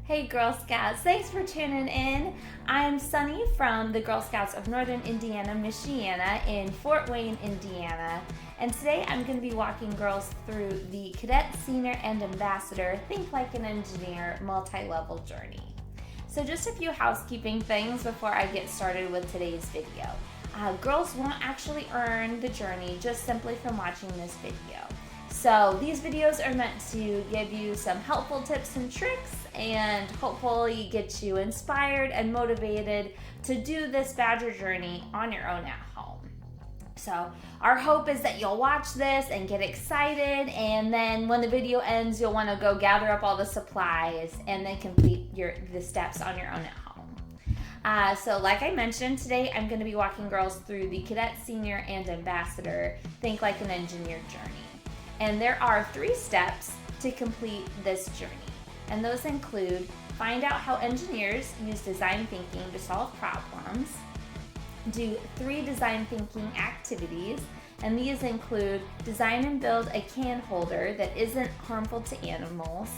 Hey Girl Scouts, thanks for tuning in. I'm Sunny from the Girl Scouts of Northern Indiana-Michiana in Fort Wayne, Indiana. And today I'm going to be walking girls through the Cadet, Senior, and Ambassador Think Like an Engineer multi-level journey. So just a few housekeeping things before I get started with today's video. Girls won't actually earn the journey just simply from watching this video. So these videos are meant to give you some helpful tips and tricks and hopefully get you inspired and motivated to do this Badger journey on your own at home. So our hope is that you'll watch this and get excited, and then when the video ends, you'll want to go gather up all the supplies and then complete the steps on your own at home. So like I mentioned, today I'm going to be walking girls through the Cadet, Senior, and Ambassador Think Like an Engineer journey. And there are 3 steps to complete this journey. And those include find out how engineers use design thinking to solve problems, do 3 design thinking activities, and these include design and build a can holder that isn't harmful to animals,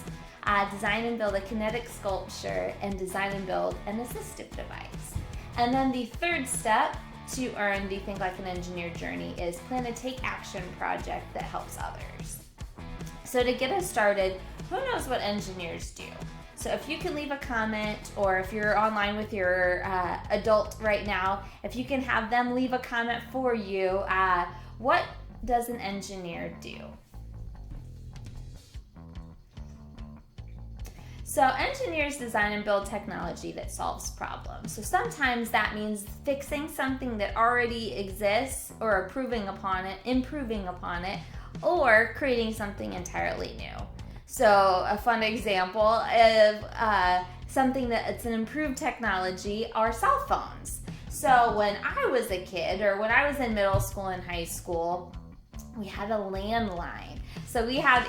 design and build a kinetic sculpture, and design and build an assistive device. And then the 3rd step to earn the Think Like an Engineer journey is plan a take action project that helps others. So to get us started, who knows what engineers do? So if you can leave a comment, or if you're online with your adult right now, if you can have them leave a comment for you, what does an engineer do? So engineers design and build technology that solves problems. So sometimes that means fixing something that already exists, or improving upon it, or creating something entirely new. So a fun example of something that's an improved technology are cell phones. So when I was a kid, or when I was in middle school and high school, we had a landline. So we had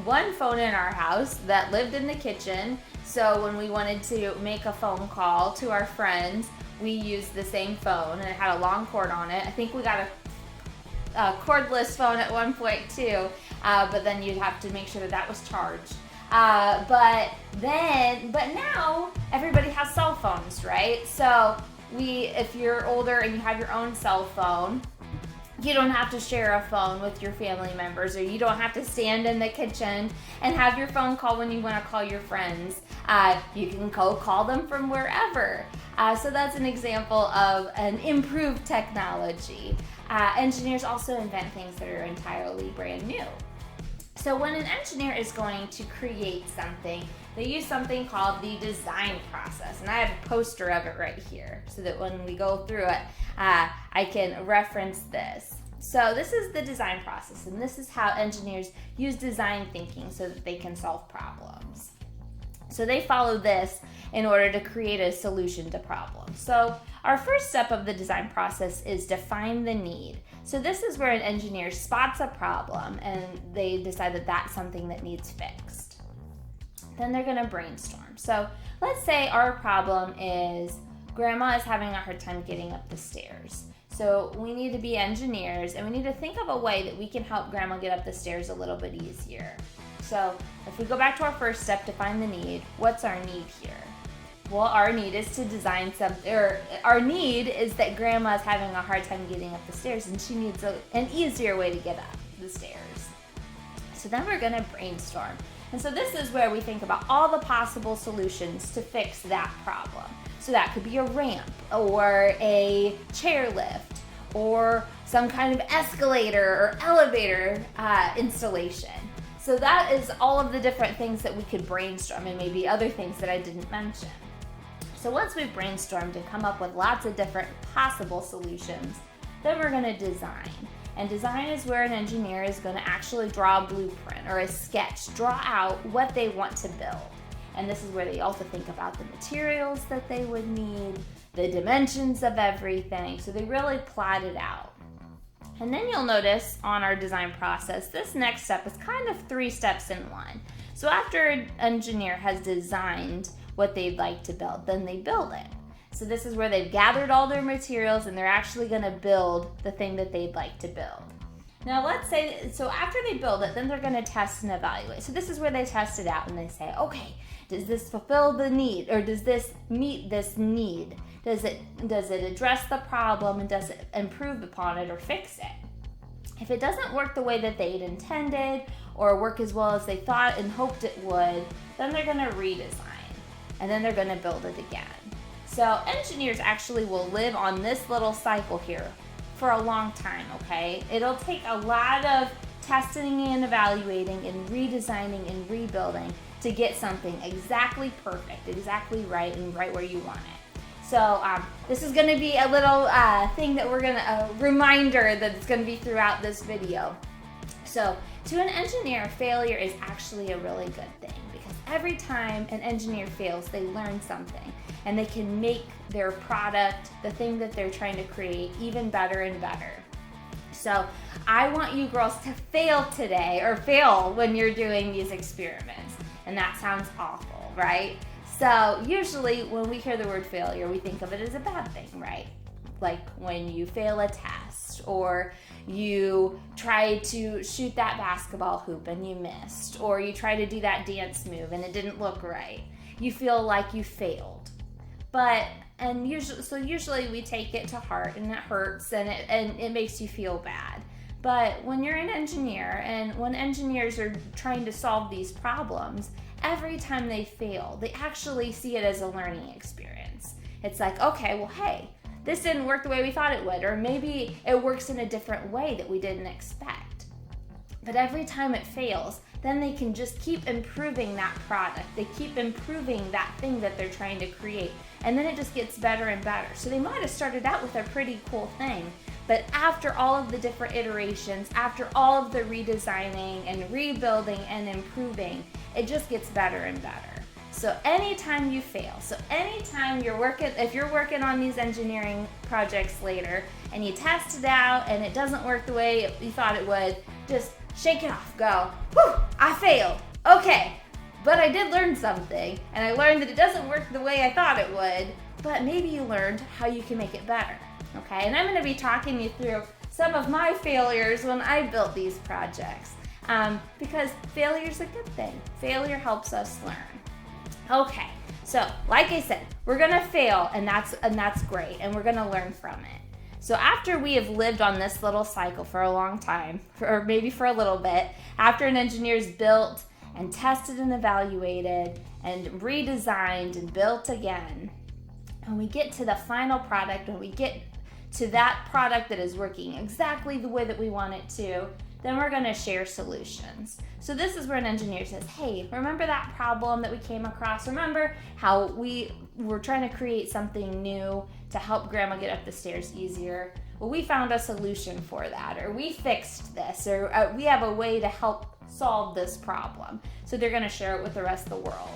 one phone in our house that lived in the kitchen. So when we wanted to make a phone call to our friends, we used the same phone, and it had a long cord on it. I think we got a cordless phone at one point too, but then you'd have to make sure that was charged. But now everybody has cell phones, right? So if you're older and you have your own cell phone, you don't have to share a phone with your family members, or you don't have to stand in the kitchen and have your phone call when you want to call your friends. You can go call them from wherever. So that's an example of an improved technology. Engineers also invent things that are entirely brand new. So when an engineer is going to create something, they use something called the design process. And I have a poster of it right here so that when we go through it, I can reference this. So this is the design process, and this is how engineers use design thinking so that they can solve problems. So they follow this in order to create a solution to problems. So our first step of the design process is define the need. So this is where an engineer spots a problem and they decide that that's something that needs fixed. Then they're going to brainstorm. So let's say our problem is Grandma is having a hard time getting up the stairs. So we need to be engineers, and we need to think of a way that we can help Grandma get up the stairs a little bit easier. So if we go back to our first step, define the need, what's our need here? Well, our need is to design something, or our need is that Grandma is having a hard time getting up the stairs, and she needs an easier way to get up the stairs. So then we're going to brainstorm. And so this is where we think about all the possible solutions to fix that problem. So that could be a ramp, or a chairlift, or some kind of escalator or elevator installation. So that is all of the different things that we could brainstorm, and maybe other things that I didn't mention. So once we've brainstormed and come up with lots of different possible solutions, then we're going to design. And design is where an engineer is going to actually draw a blueprint or a sketch, draw out what they want to build. And this is where they also think about the materials that they would need, the dimensions of everything. So they really plot it out. And then you'll notice on our design process, this next step is kind of 3 steps in one. So after an engineer has designed what they'd like to build, then they build it. So this is where they've gathered all their materials and they're actually going to build the thing that they'd like to build. Now let's say, so after they build it, then they're going to test and evaluate. So this is where they test it out and they say, okay, does this fulfill the need, or does this meet this need? Does it address the problem, and does it improve upon it or fix it? If it doesn't work the way that they'd intended or work as well as they thought and hoped it would, then they're going to redesign, and then they're going to build it again. So engineers actually will live on this little cycle here for a long time, okay? It'll take a lot of testing and evaluating and redesigning and rebuilding to get something exactly perfect, exactly right, and right where you want it. So this is going to be a little thing that we're going to, a reminder that it's going to be throughout this video. So to an engineer, failure is actually a really good thing, because every time an engineer fails, they learn something, and they can make their product, the thing that they're trying to create, even better and better. So I want you girls to fail today, or fail when you're doing these experiments. And that sounds awful, right? So usually when we hear the word failure, we think of it as a bad thing, right? Like when you fail a test, or you try to shoot that basketball hoop and you missed, or you try to do that dance move and it didn't look right. You feel like you failed. Usually we take it to heart, and it hurts, and it makes you feel bad. But when you're an engineer, and when engineers are trying to solve these problems, every time they fail, they actually see it as a learning experience. It's like, okay, well, hey, this didn't work the way we thought it would, or maybe it works in a different way that we didn't expect. But every time it fails, then they can just keep improving that product. They keep improving that thing that they're trying to create, and then it just gets better and better. So they might have started out with a pretty cool thing, but after all of the different iterations, after all of the redesigning and rebuilding and improving, it just gets better and better. So anytime you fail, so anytime if you're working on these engineering projects later and you test it out and it doesn't work the way you thought it would, just shake it off. Go, whew, I failed. Okay, but I did learn something, and I learned that it doesn't work the way I thought it would, but maybe you learned how you can make it better. Okay, and I'm going to be talking you through some of my failures when I built these projects, because failure is a good thing. Failure helps us learn. Okay, so like I said, we're going to fail, and that's great, and we're going to learn from it. So after we have lived on this little cycle for a long time, or maybe for a little bit, after an engineer's built and tested and evaluated and redesigned and built again, when we get to the final product, when we get to that product that is working exactly the way that we want it to, then we're going to share solutions. So this is where an engineer says, hey, remember that problem that we came across? Remember how we were trying to create something new to help grandma get up the stairs easier? Well, we found a solution for that, or we fixed this, or we have a way to help solve this problem. So they're going to share it with the rest of the world.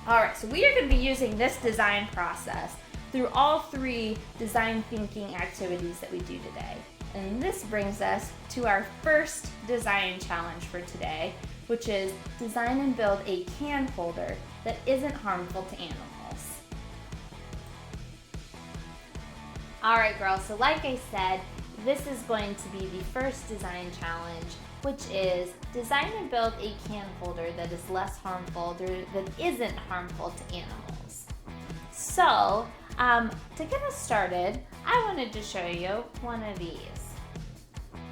All right, so we are going to be using this design process through all 3 design thinking activities that we do today. And this brings us to our first design challenge for today, which is design and build a can holder that isn't harmful to animals. All right, girls, so like I said, this is going to be the first design challenge, which is design and build a can holder that is less harmful, that isn't harmful to animals. So, to get us started, I wanted to show you one of these.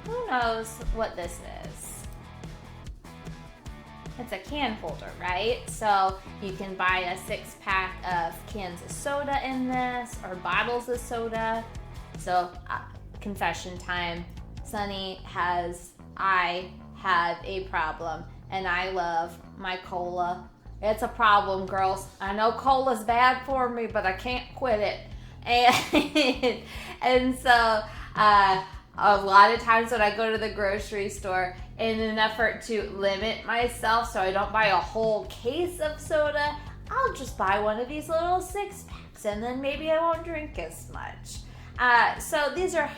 Who knows what this is? It's a can holder, right? So you can buy a 6-pack of cans of soda in this, or bottles of soda. So confession time, I have a problem, and I love my cola. It's a problem, girls. I know cola's bad for me, but I can't quit it. And so a lot of times when I go to the grocery store, in an effort to limit myself so I don't buy a whole case of soda, I'll just buy one of these little 6-packs, and then maybe I won't drink as much. So these are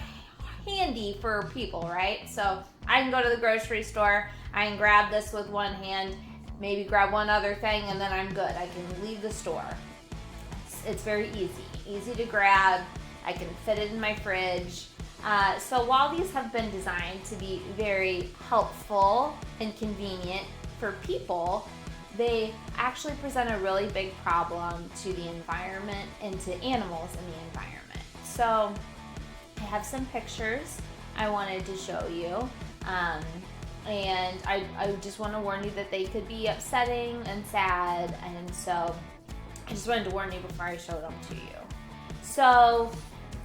handy for people, right? So I can go to the grocery store, I can grab this with one hand, maybe grab one other thing, and then I'm good. I can leave the store. It's very easy to grab. I can fit it in my fridge. So while these have been designed to be very helpful and convenient for people, they actually present a really big problem to the environment and to animals in the environment. So I have some pictures I wanted to show you. And I just want to warn you that they could be upsetting and sad, and so I just wanted to warn you before I showed them to you. So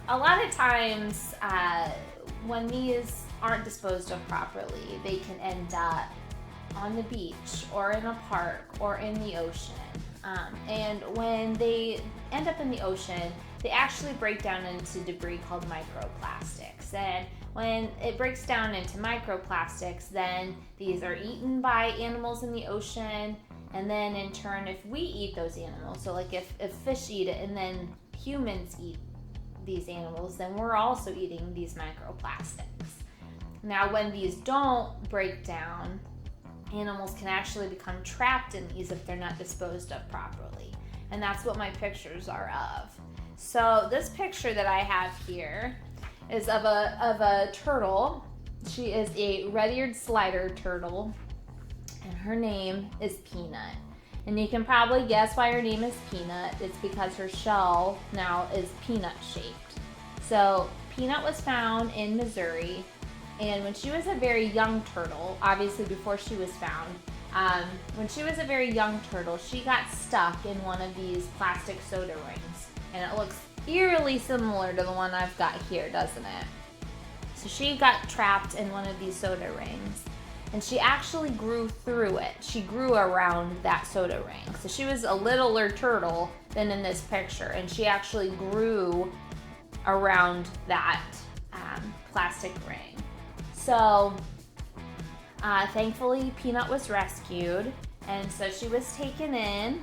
a lot of times when these aren't disposed of properly, they can end up on the beach or in a park or in the ocean. And when they end up in the ocean, they actually break down into debris called microplastics. And when it breaks down into microplastics, then these are eaten by animals in the ocean. And then in turn, if we eat those animals, so like if fish eat it and then humans eat these animals, then we're also eating these microplastics. Now, when these don't break down, animals can actually become trapped in these if they're not disposed of properly. And that's what my pictures are of. So this picture that I have here is of a turtle. She is a red-eared slider turtle, and her name is Peanut. And you can probably guess why her name is Peanut. It's because her shell now is peanut shaped. So Peanut was found in Missouri, and when she was a very young turtle, obviously before she was found, when she was a very young turtle, she got stuck in one of these plastic soda rings. And it looks eerily similar to the one I've got here, doesn't it? So she got trapped in one of these soda rings, and she actually grew through it. She grew around that soda ring. So she was a littler turtle than in this picture, and she actually grew around that plastic ring. So thankfully, Peanut was rescued, and so she was taken in,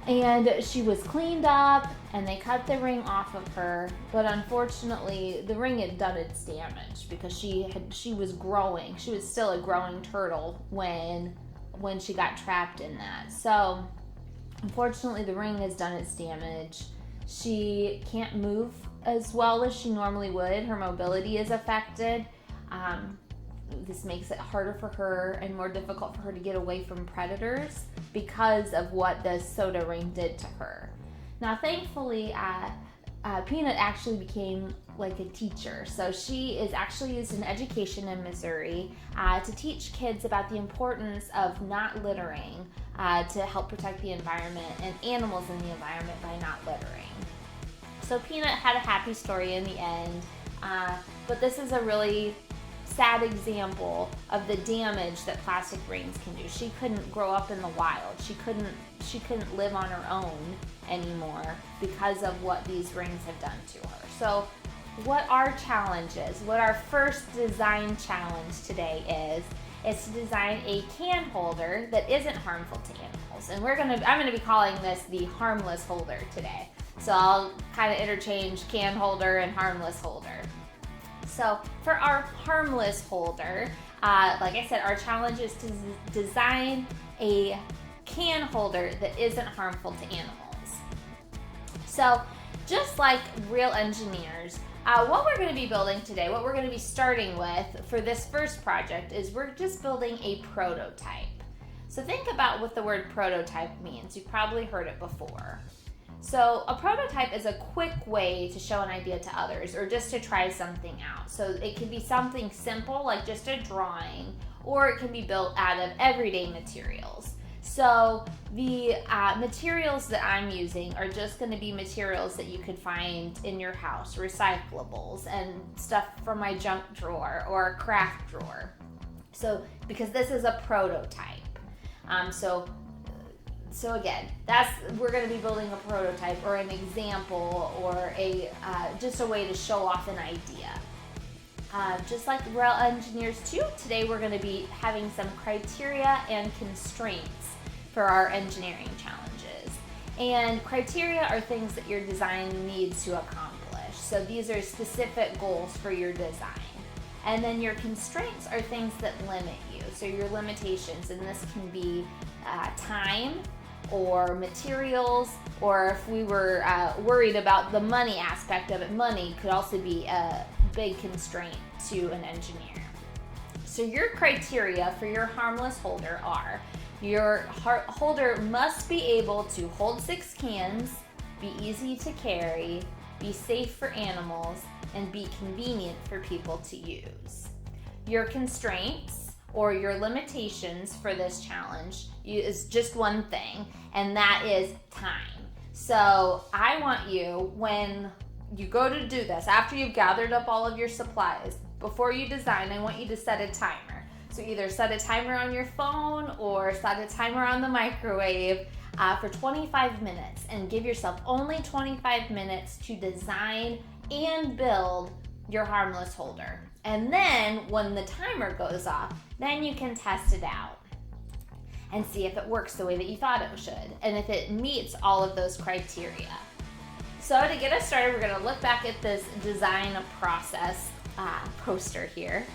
and she was cleaned up, and they cut the ring off of her. But unfortunately, the ring had done its damage because she was growing. She was still a growing turtle when she got trapped in that. So unfortunately, the ring has done its damage. She can't move as well as she normally would. Her mobility is affected. This makes it harder for her and more difficult for her to get away from predators because of what the soda ring did to her. Now, thankfully, Peanut actually became like a teacher. So she is actually used in education in Missouri to teach kids about the importance of not littering to help protect the environment and animals in the environment by not littering. So Peanut had a happy story in the end, but this is a really sad example of the damage that plastic rings can do. She couldn't grow up in the wild. She couldn't live on her own anymore because of what these rings have done to her. So what our challenge is, what our first design challenge today is to design a can holder that isn't harmful to animals. And I'm gonna be calling this the harmless holder today. So I'll kind of interchange can holder and harmless holder. So for our harmless holder, like I said, our challenge is to design a can holder that isn't harmful to animals. So just like real engineers, what we're going to be building today, what we're going to be starting with for this first project is we're just building a prototype. So think about what the word prototype means. You've probably heard it before. So a prototype is a quick way to show an idea to others or just to try something out. So it can be something simple like just a drawing, or it can be built out of everyday materials. So the materials that I'm using are just going to be materials that you could find in your house, recyclables and stuff from my junk drawer or craft drawer. So because this is a prototype. So again, we're going to be building a prototype or an example or just a way to show off an idea. Just like real engineers too, today we're going to be having some criteria and constraints for our engineering challenges. And criteria are things that your design needs to accomplish. So these are specific goals for your design. And then your constraints are things that limit you. So your limitations, and this can be time, or materials, or if we were worried about the money aspect of it, money could also be a big constraint to an engineer. So your criteria for your harmless holder are: your holder must be able to hold 6 cans, be easy to carry, be safe for animals, and be convenient for people to use. Your constraints or your limitations for this challenge is just one thing, and that is time. So I want you, when you go to do this, after you've gathered up all of your supplies, before you design, I want you to set a timer. So either set a timer on your phone or set a timer on the microwave for 25 minutes, and give yourself only 25 minutes to design and build your harmless holder. And then when the timer goes off, then you can test it out and see if it works the way that you thought it should, and if it meets all of those criteria. So to get us started, we're gonna look back at this design process poster here.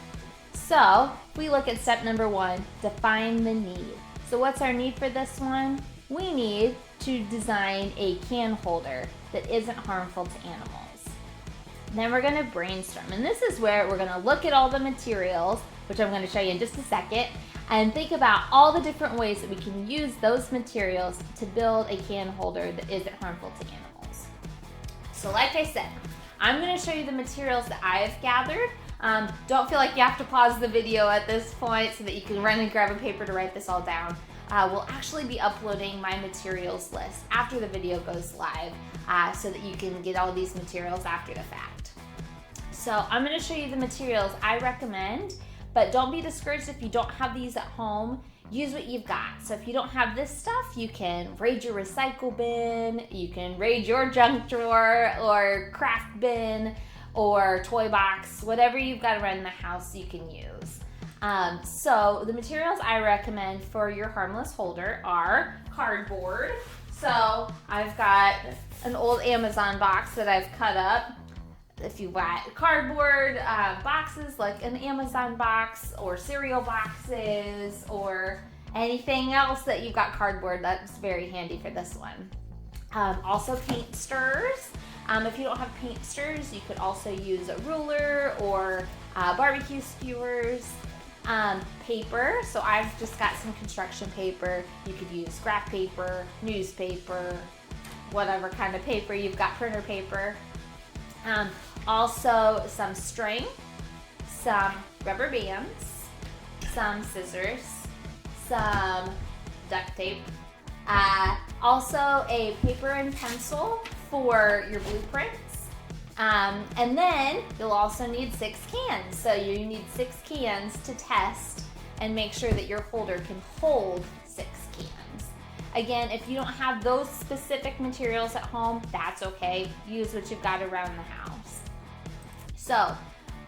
So if we look at step number 1, define the need. So what's our need for this one? We need to design a can holder that isn't harmful to animals. Then we're gonna brainstorm, and this is where we're gonna look at all the materials, which I'm gonna show you in just a second, and think about all the different ways that we can use those materials to build a can holder that isn't harmful to animals. So like I said, I'm gonna show you the materials that I have gathered. Don't feel like you have to pause the video at this point so that you can run and grab a paper to write this all down. We'll actually be uploading my materials list after the video goes live, so that you can get all these materials after the fact. So I'm going to show you the materials I recommend, but don't be discouraged if you don't have these at home. Use what you've got. So if you don't have this stuff, you can raid your recycle bin, you can raid your junk drawer or craft bin or toy box, whatever you've got around the house you can use. So the materials I recommend for your harmless holder are cardboard. So I've got an old Amazon box that I've cut up. If you want cardboard boxes, like an Amazon box or cereal boxes or anything else that you've got cardboard, that's very handy for this one. Also paint stirrers. If you don't have paint stirrers, you could also use a ruler or barbecue skewers. Paper, so I've just got some construction paper. You could use scrap paper, newspaper, whatever kind of paper you've got, printer paper. Also some string, some rubber bands, some scissors, some duct tape, also a paper and pencil for your blueprints. And then you'll also need 6 cans. So you need 6 cans to test and make sure that your holder can hold 6 cans. Again, if you don't have those specific materials at home, that's okay. Use what you've got around the house. So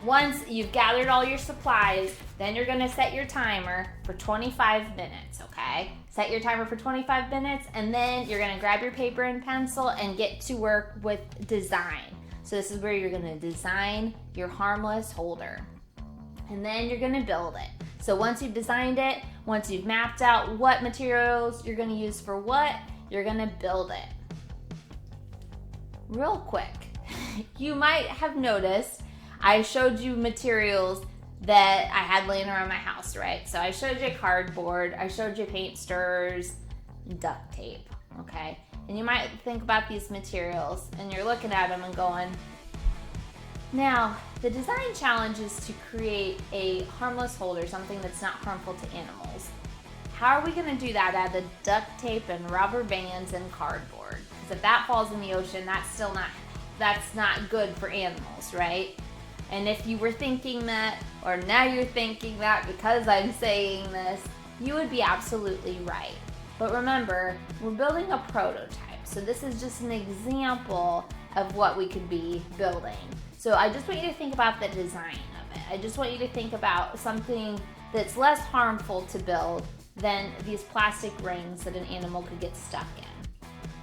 once you've gathered all your supplies, then you're gonna set your timer for 25 minutes, okay? Set your timer for 25 minutes, and then you're gonna grab your paper and pencil and get to work with design. So this is where you're gonna design your harmless holder. And then you're gonna build it. So once you've designed it, once you've mapped out what materials you're gonna use for what, you're gonna build it. Real quick, you might have noticed I showed you materials that I had laying around my house, right? So I showed you cardboard, I showed you paint stirrers, duct tape, okay? And you might think about these materials and you're looking at them and going, now, the design challenge is to create a harmless holder, something that's not harmful to animals. How are we gonna do that out of duct tape and rubber bands and cardboard? Because if that falls in the ocean, that's not good for animals, right? And if you were thinking that, or now you're thinking that because I'm saying this, you would be absolutely right. But remember, we're building a prototype. So this is just an example of what we could be building. So I just want you to think about the design of it. I just want you to think about something that's less harmful to build than these plastic rings that an animal could get stuck in.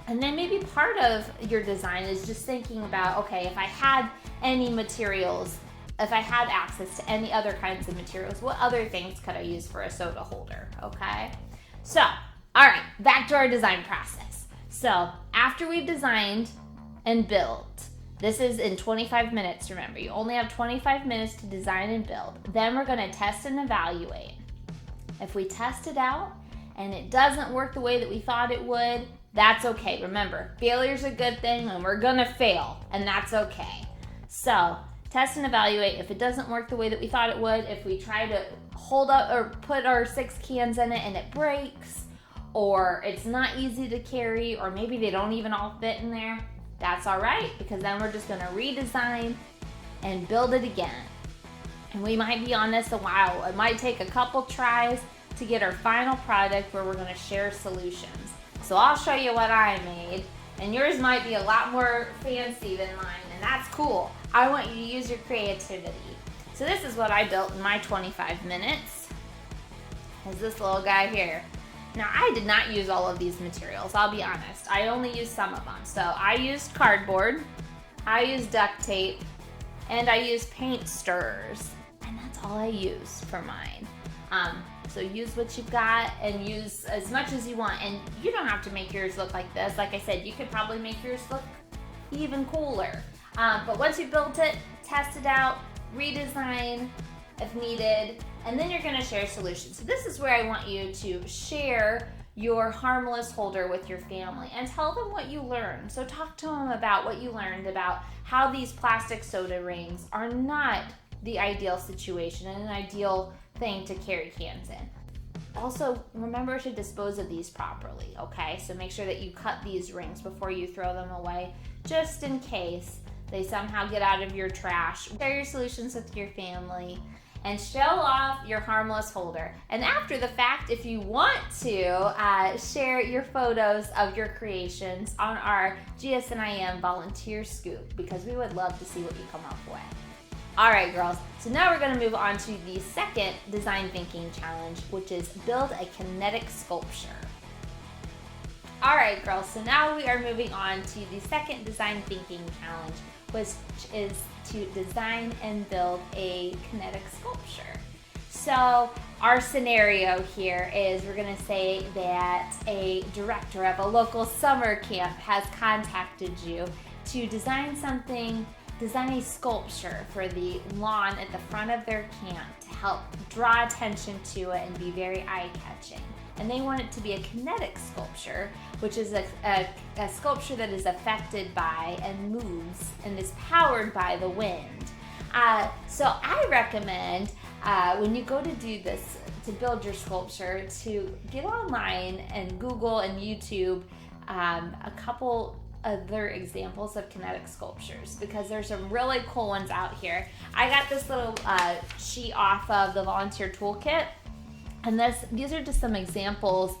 And then maybe part of your design is just thinking about, okay, if I had any materials, if I had access to any other kinds of materials, what other things could I use for a soda holder, okay? So All right, back to our design process. So after we've designed and built, this is in 25 minutes, remember. You only have 25 minutes to design and build. Then we're gonna test and evaluate. If we test it out and it doesn't work the way that we thought it would, that's okay. Remember, failure's a good thing and we're gonna fail, and that's okay. So test and evaluate. If it doesn't work the way that we thought it would, if we try to hold up or put our 6 cans in it and it breaks, or it's not easy to carry, or maybe they don't even all fit in there, that's all right, because then we're just gonna redesign and build it again. And we might be on this a while. It might take a couple tries to get our final product where we're gonna share solutions. So I'll show you what I made, and yours might be a lot more fancy than mine, and that's cool. I want you to use your creativity. So this is what I built in my 25 minutes. Is this little guy here. Now, I did not use all of these materials, I'll be honest. I only used some of them. So I used cardboard, I used duct tape, and I used paint stirrers. And that's all I used for mine. So use what you've got and use as much as you want. And you don't have to make yours look like this. Like I said, you could probably make yours look even cooler. But once you've built it, test it out, redesign if needed, and then you're gonna share solutions. So this is where I want you to share your harmless holder with your family and tell them what you learned. So talk to them about what you learned about how these plastic soda rings are not the ideal situation and an ideal thing to carry cans in. Also, remember to dispose of these properly, okay? So make sure that you cut these rings before you throw them away, just in case they somehow get out of your trash. Share your solutions with your family and show off your harmless holder. And after the fact, if you want to share your photos of your creations on our GSNIM volunteer scoop, because we would love to see what you come up with. All right, girls, so now we're gonna move on to the second design thinking challenge, which is build a kinetic sculpture. All right, girls, so now we are moving on to the second design thinking challenge, which is to design and build a kinetic sculpture. So our scenario here is we're gonna say that a director of a local summer camp has contacted you to design a sculpture for the lawn at the front of their camp to help draw attention to it and be very eye-catching. And they want it to be a kinetic sculpture, which is a sculpture that is affected by and moves and is powered by the wind. So I recommend when you go to do this, to build your sculpture, to get online and Google and YouTube a couple other examples of kinetic sculptures, because there's some really cool ones out here. I got this little sheet off of the volunteer toolkit, and these are just some examples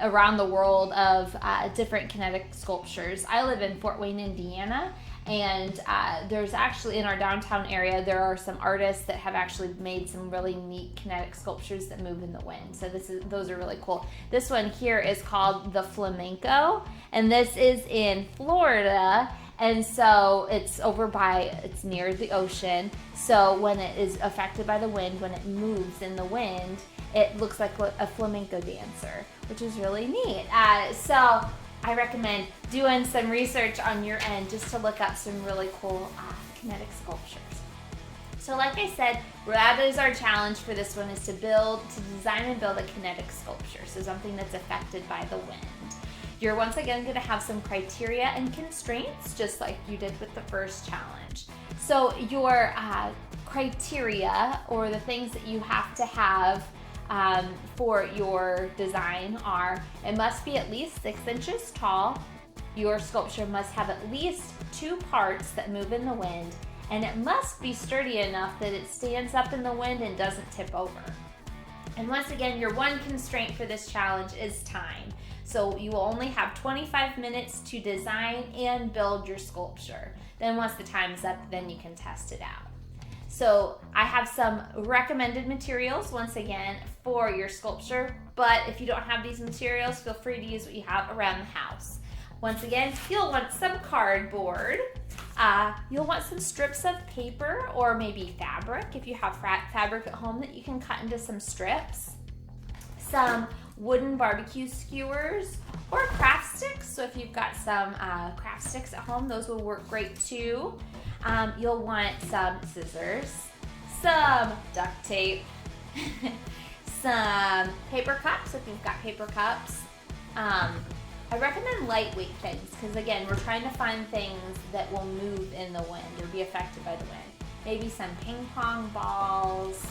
around the world of different kinetic sculptures. I live in Fort Wayne, Indiana, and there's actually in our downtown area, there are some artists that have actually made some really neat kinetic sculptures that move in the wind. So those are really cool. This one here is called the Flamenco, and this is in Florida. And so it's near the ocean. So when it is affected by the wind, when it moves in the wind, it looks like a flamenco dancer, which is really neat. So I recommend doing some research on your end just to look up some really cool kinetic sculptures. So like I said, that is our challenge for this one, is to design and build a kinetic sculpture. So something that's affected by the wind. You're once again going to have some criteria and constraints, just like you did with the first challenge. So your criteria, or the things that you have to have for your design, are: it must be at least 6 inches tall, your sculpture must have at least 2 parts that move in the wind, and it must be sturdy enough that it stands up in the wind and doesn't tip over. And once again, your one constraint for this challenge is time. So you will only have 25 minutes to design and build your sculpture. Then once the time is up, then you can test it out. So I have some recommended materials, once again, for your sculpture, but if you don't have these materials, feel free to use what you have around the house. Once again, you'll want some cardboard. You'll want some strips of paper, or maybe fabric, if you have fabric at home that you can cut into some strips. Some wooden barbecue skewers, or craft sticks. So if you've got some craft sticks at home, those will work great too. You'll want some scissors, some duct tape, some paper cups if you've got paper cups. I recommend lightweight things because, again, we're trying to find things that will move in the wind or be affected by the wind. Maybe some ping pong balls,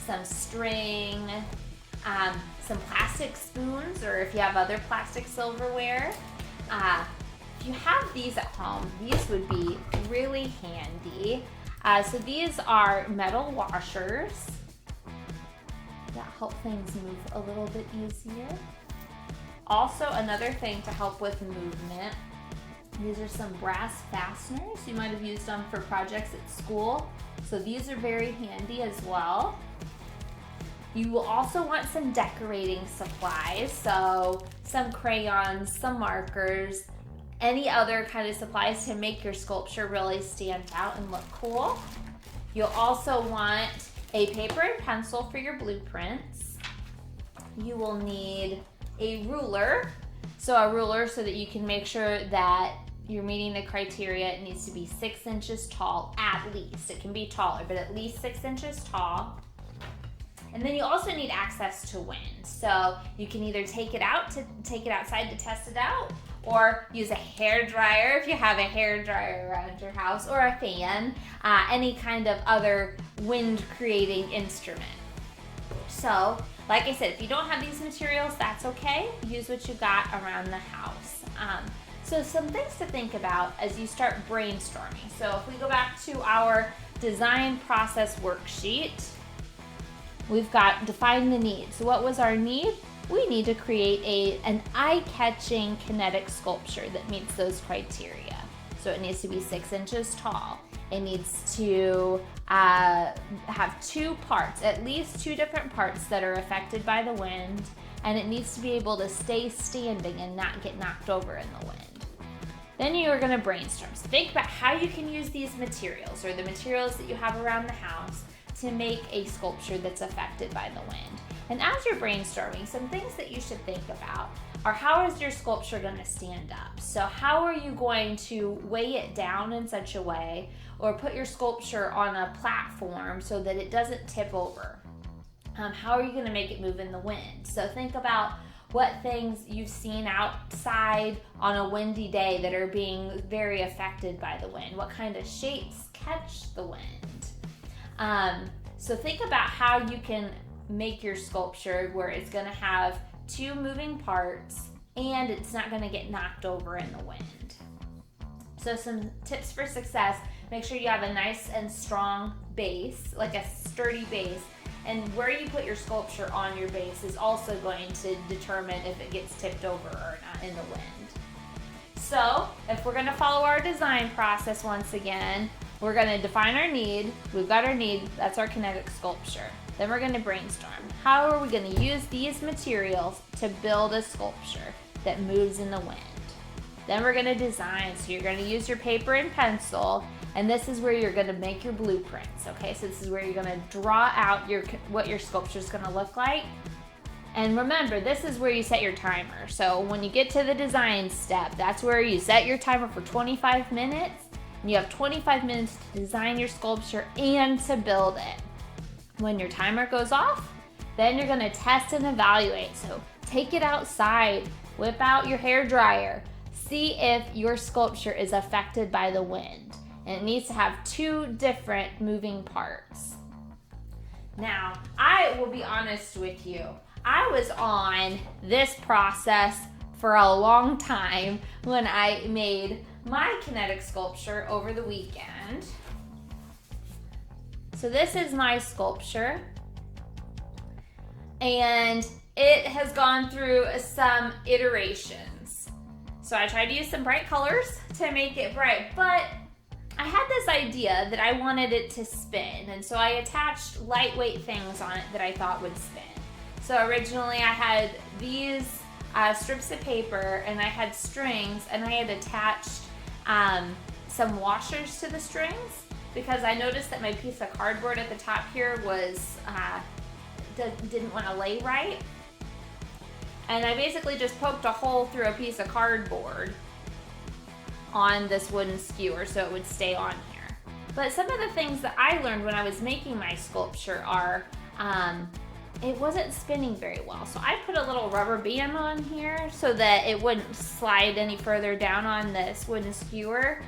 some string, some plastic spoons, or if you have other plastic silverware. If you have these at home, these would be really handy. So these are metal washers that help things move a little bit easier. Also, another thing to help with movement, these are some brass fasteners. You might have used them for projects at school. So these are very handy as well. You will also want some decorating supplies. So some crayons, some markers, any other kind of supplies to make your sculpture really stand out and look cool. You'll also want a paper and pencil for your blueprints. You will need a ruler. So a ruler so that you can make sure that you're meeting the criteria. It needs to be 6 inches tall at least. It can be taller, but at least 6 inches tall. And then you also need access to wind. So you can either take it outside to test it out, or use a hair dryer if you have a hair dryer around your house, or a fan, any kind of other wind creating instrument. So, like I said, if you don't have these materials, that's okay. Use what you got around the house. So some things to think about as you start brainstorming. So if we go back to our design process worksheet, we've got define the need. So what was our need? We need to create an eye-catching kinetic sculpture that meets those criteria. So it needs to be 6 inches tall. It needs to have 2 parts, at least 2 different parts that are affected by the wind, and it needs to be able to stay standing and not get knocked over in the wind. Then you are going to brainstorm. So think about how you can use these materials or the materials that you have around the house to make a sculpture that's affected by the wind. And as you're brainstorming, some things that you should think about are how is your sculpture going to stand up? So how are you going to weigh it down in such a way or put your sculpture on a platform so that it doesn't tip over? How are you going to make it move in the wind? So think about what things you've seen outside on a windy day that are being very affected by the wind. What kind of shapes catch the wind? So think about how you can make your sculpture where it's going to have 2 moving parts and it's not going to get knocked over in the wind. So some tips for success: make sure you have a nice and strong base, like a sturdy base, and where you put your sculpture on your base is also going to determine if it gets tipped over or not in the wind. So if we're going to follow our design process once again, we're going to define our need. We've got our need, that's our kinetic sculpture. Then we're going to brainstorm. How are we going to use these materials to build a sculpture that moves in the wind? Then we're going to design. So you're going to use your paper and pencil, and this is where you're going to make your blueprints. Okay, so this is where you're going to draw out what your sculpture is going to look like. And remember, this is where you set your timer. So when you get to the design step, that's where you set your timer for 25 minutes. And you have 25 minutes to design your sculpture and to build it. When your timer goes off, then you're going to test and evaluate. So take it outside, whip out your hair dryer, see if your sculpture is affected by the wind. And it needs to have 2 different moving parts. Now, I will be honest with you. I was on this process for a long time when I made my kinetic sculpture over the weekend. So this is my sculpture, and it has gone through some iterations. So I tried to use some bright colors to make it bright, but I had this idea that I wanted it to spin, and so I attached lightweight things on it that I thought would spin. So originally I had these strips of paper, and I had strings, and I had attached some washers to the strings, because I noticed that my piece of cardboard at the top here was didn't want to lay right. And I basically just poked a hole through a piece of cardboard on this wooden skewer so it would stay on here. But some of the things that I learned when I was making my sculpture are, it wasn't spinning very well. So I put a little rubber band on here so that it wouldn't slide any further down on this wooden skewer.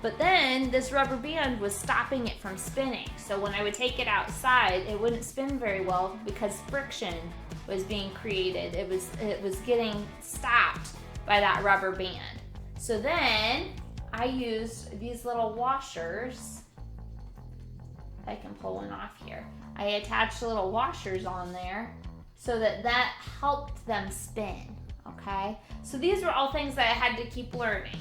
But then this rubber band was stopping it from spinning. So when I would take it outside, it wouldn't spin very well because friction was being created. It was getting stopped by that rubber band. So then I used these little washers. I can pull one off here. I attached little washers on there so that helped them spin, okay? So these were all things that I had to keep learning.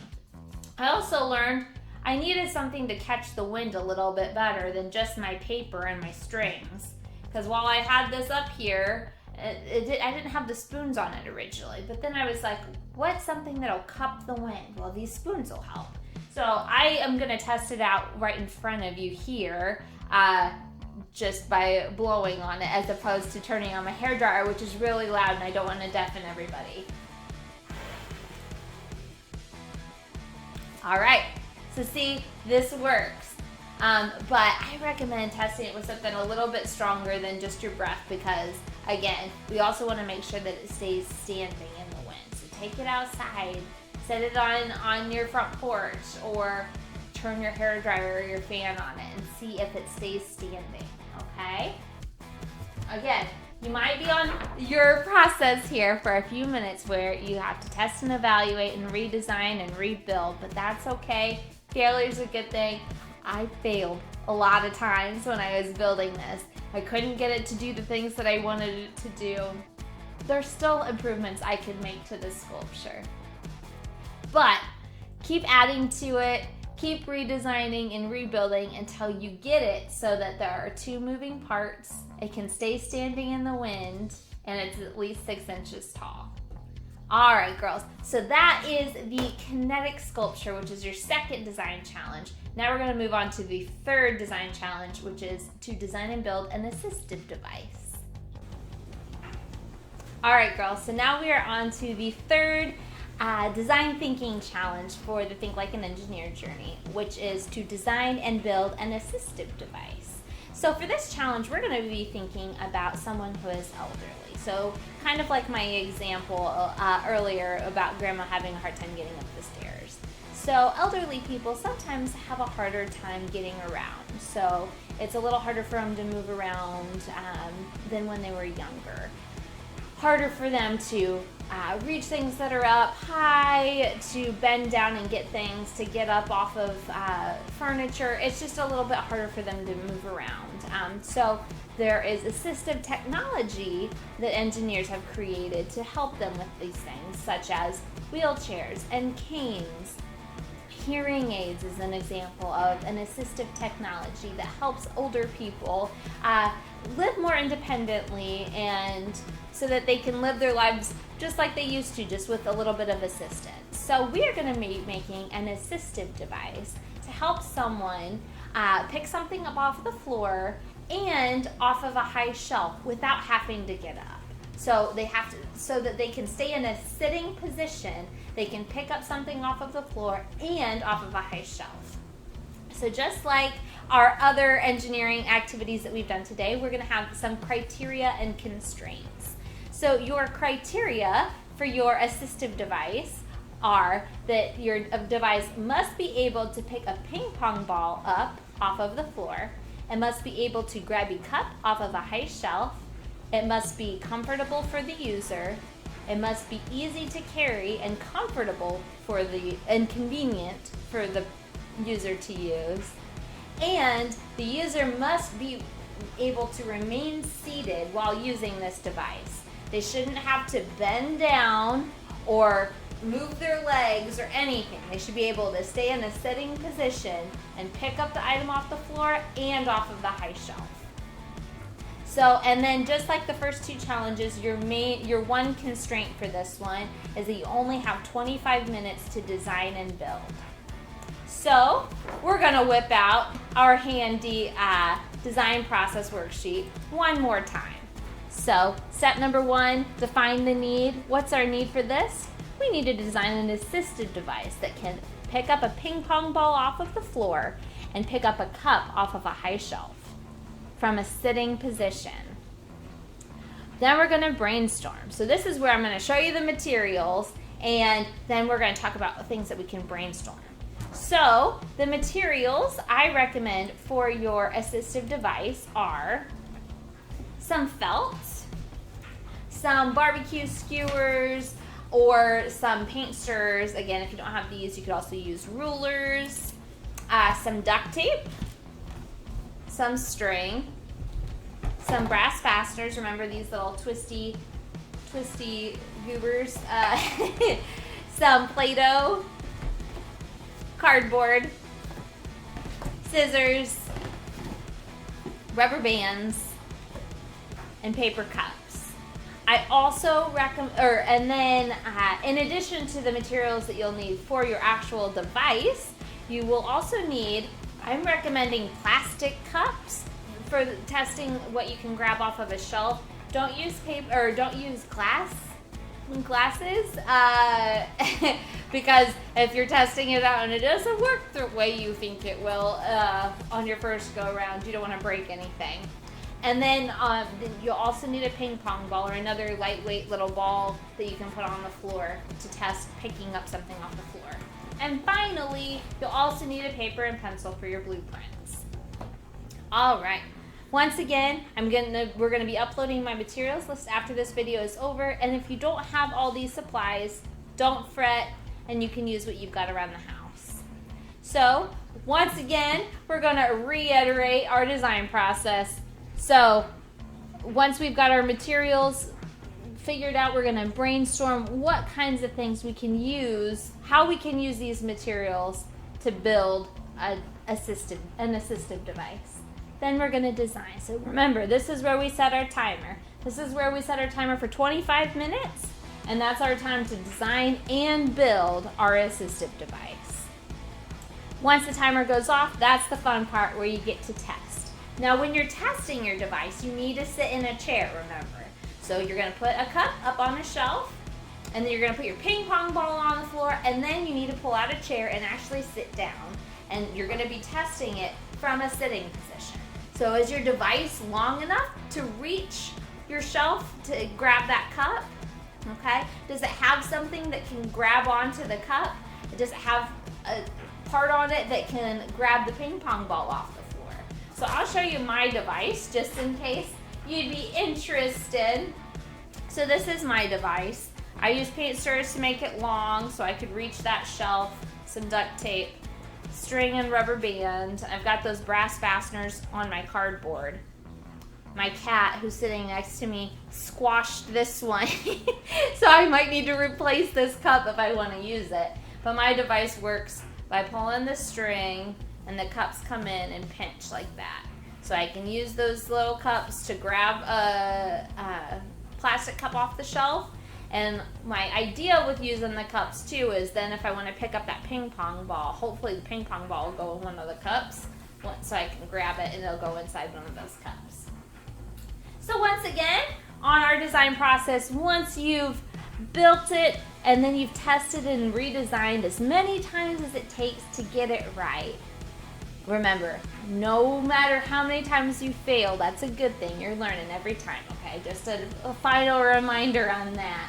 I also learned I needed something to catch the wind a little bit better than just my paper and my strings. Because while I had this up here, I didn't have the spoons on it originally. But then I was like, what's something that'll cup the wind? Well, these spoons will help. So I am gonna test it out right in front of you here, just by blowing on it as opposed to turning on my hairdryer, which is really loud and I don't want to deafen everybody. All right. So see, this works, but I recommend testing it with something a little bit stronger than just your breath because, again, we also want to make sure that it stays standing in the wind. So take it outside, set it on your front porch, or turn your hairdryer or your fan on it and see if it stays standing, okay? Again, you might be on your process here for a few minutes where you have to test and evaluate and redesign and rebuild, but that's okay. Failure's a good thing. I failed a lot of times when I was building this. I couldn't get it to do the things that I wanted it to do. There's still improvements I could make to this sculpture. But keep adding to it, keep redesigning and rebuilding until you get it so that there are two moving parts, it can stay standing in the wind, and it's at least 6 inches tall. All right, girls, so that is the Kinetic sculpture, which is your second design challenge. Now we're gonna move on to the third design challenge, which is to design and build an assistive device. All right, girls, so now we are on to the third design thinking challenge for the Think Like an Engineer journey, which is to design and build an assistive device. So for this challenge, we're gonna be thinking about someone who is elderly. So kind of like my example earlier about grandma having a hard time getting up the stairs. So elderly people sometimes have a harder time getting around. So it's a little harder for them to move around than when they were younger. Harder for them to reach things that are up high, to bend down and get things, to get up off of furniture. It's just a little bit harder for them to move around. So there is assistive technology that engineers have created to help them with these things, such as wheelchairs and canes. Hearing aids is an example of an assistive technology that helps older people live more independently and so that they can live their lives just like they used to, just with a little bit of assistance. So we are going to be making an assistive device to help someone pick something up off the floor and off of a high shelf without having to get up. So they have to, so that they can stay in a sitting position, they can pick up something off of the floor and off of a high shelf. So just like our other engineering activities that we've done today, we're going to have some criteria and constraints. So your criteria for your assistive device are that your device must be able to pick a ping pong ball up off of the floor. It must be able to grab a cup off of a high shelf. It must be comfortable for the user. It must be easy to carry and comfortable and convenient for the user to use. And the user must be able to remain seated while using this device. They shouldn't have to bend down or move their legs or anything. They should be able to stay in a sitting position and pick up the item off the floor and off of the high shelf. So, and then just like the first two challenges, your one constraint for this one is that you only have 25 minutes to design and build. So we're gonna whip out our handy design process worksheet one more time. So step number 1, define the need. What's our need for this? We need to design an assistive device that can pick up a ping pong ball off of the floor and pick up a cup off of a high shelf from a sitting position. Then we're going to brainstorm. So this is where I'm going to show you the materials, and then we're going to talk about things that we can brainstorm. So the materials I recommend for your assistive device are some felt, some barbecue skewers, or some paint stirrers. Again, if you don't have these, you could also use rulers, some duct tape, some string, some brass fasteners. Remember these little twisty goobers. Some Play-Doh, cardboard, scissors, rubber bands, and paper cups. I also recommend, and then in addition to the materials that you'll need for your actual device, you will also need, I'm recommending plastic cups for testing what you can grab off of a shelf. Don't use paper, or don't use glasses, because if you're testing it out and it doesn't work the way you think it will on your first go around, you don't want to break anything. And then you'll also need a ping pong ball or another lightweight little ball that you can put on the floor to test picking up something off the floor. And finally, you'll also need a paper and pencil for your blueprints. All right. Once again, we're gonna be uploading my materials list after this video is over. And if you don't have all these supplies, don't fret, and you can use what you've got around the house. So once again, we're gonna reiterate our design process. So once we've got our materials figured out, we're gonna brainstorm what kinds of things we can use, how we can use these materials to build an assistive device. Then we're gonna design. So remember, this is where we set our timer. This is where we set our timer for 25 minutes, and that's our time to design and build our assistive device. Once the timer goes off, that's the fun part where you get to test. Now, when you're testing your device, you need to sit in a chair, remember. So you're gonna put a cup up on a shelf, and then you're gonna put your ping pong ball on the floor, and then you need to pull out a chair and actually sit down. And you're gonna be testing it from a sitting position. So is your device long enough to reach your shelf to grab that cup? Okay, does it have something that can grab onto the cup? Does it have a part on it that can grab the ping pong ball off the floor? So I'll show you my device just in case you'd be interested. So this is my device. I use paint stirrers to make it long so I could reach that shelf, some duct tape, string and rubber band. I've got those brass fasteners on my cardboard. My cat, who's sitting next to me, squashed this one. So I might need to replace this cup if I want to use it. But my device works by pulling the string and the cups come in and pinch like that. So I can use those little cups to grab a plastic cup off the shelf. And my idea with using the cups too is then if I want to pick up that ping pong ball, hopefully the ping pong ball will go in one of the cups, so I can grab it and it'll go inside one of those cups. So once again, on our design process, once you've built it and then you've tested and redesigned as many times as it takes to get it right, remember, no matter how many times you fail, that's a good thing. You're learning every time, okay? Just a final reminder on that.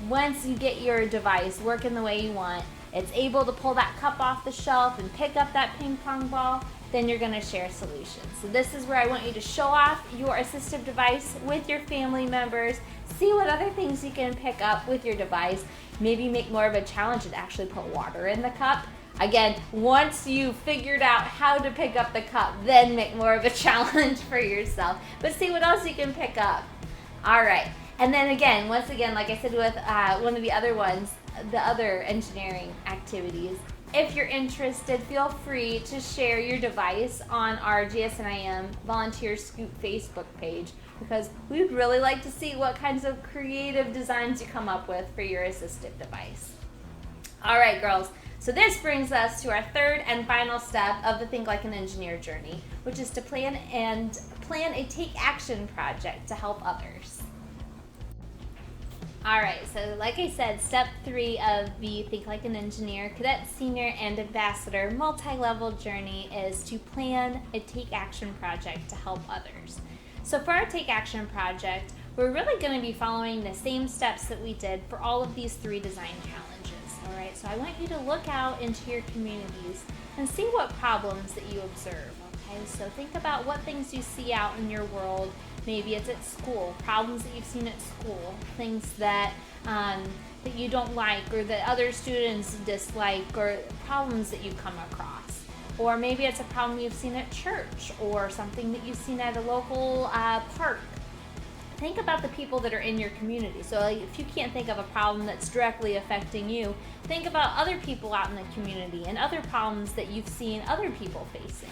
Once you get your device working the way you want, it's able to pull that cup off the shelf and pick up that ping pong ball, then you're gonna share solutions. So this is where I want you to show off your assistive device with your family members, see what other things you can pick up with your device, maybe make more of a challenge and actually put water in the cup. Again, once you've figured out how to pick up the cup, then make more of a challenge for yourself. But see what else you can pick up. All right. And then again, once again, like I said with one of the other ones, the other engineering activities, if you're interested, feel free to share your device on our GSNIM Volunteer Scoop Facebook page, because we'd really like to see what kinds of creative designs you come up with for your assistive device. All right, girls. So this brings us to our third and final step of the Think Like an Engineer journey, which is to plan and plan a take action project to help others. Alright, so like I said, step 3 of the Think Like an Engineer Cadet Senior and Ambassador multi-level journey is to plan a take action project to help others. So for our take action project, we're really going to be following the same steps that we did for all of these 3 design challenges. Alright, so I want you to look out into your communities and see what problems that you observe. Okay, so think about what things you see out in your world. Maybe it's at school, problems that you've seen at school, things that that you don't like or that other students dislike, or problems that you come across. Or maybe it's a problem you've seen at church or something that you've seen at a local park. Think about the people that are in your community. So if you can't think of a problem that's directly affecting you, think about other people out in the community and other problems that you've seen other people facing.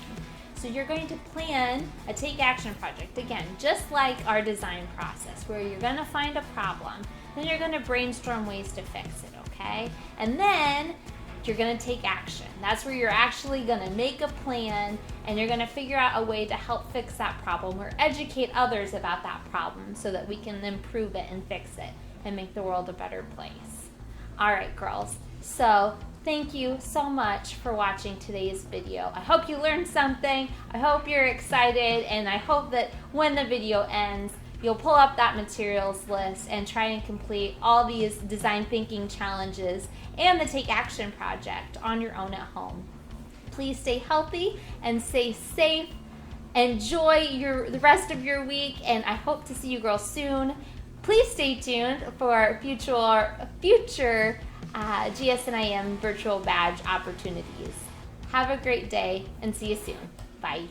So you're going to plan a take action project, again, just like our design process, where you're going to find a problem, then you're going to brainstorm ways to fix it, okay? And then you're going to take action. That's where you're actually going to make a plan and you're going to figure out a way to help fix that problem or educate others about that problem so that we can improve it and fix it and make the world a better place. All right, girls. So thank you so much for watching today's video. I hope you learned something. I hope you're excited, and I hope that when the video ends, you'll pull up that materials list and try and complete all these design thinking challenges and the Take Action project on your own at home. Please stay healthy and stay safe. Enjoy the rest of your week, and I hope to see you girls soon. Please stay tuned for future GSNIM virtual badge opportunities. Have a great day and see you soon. Bye.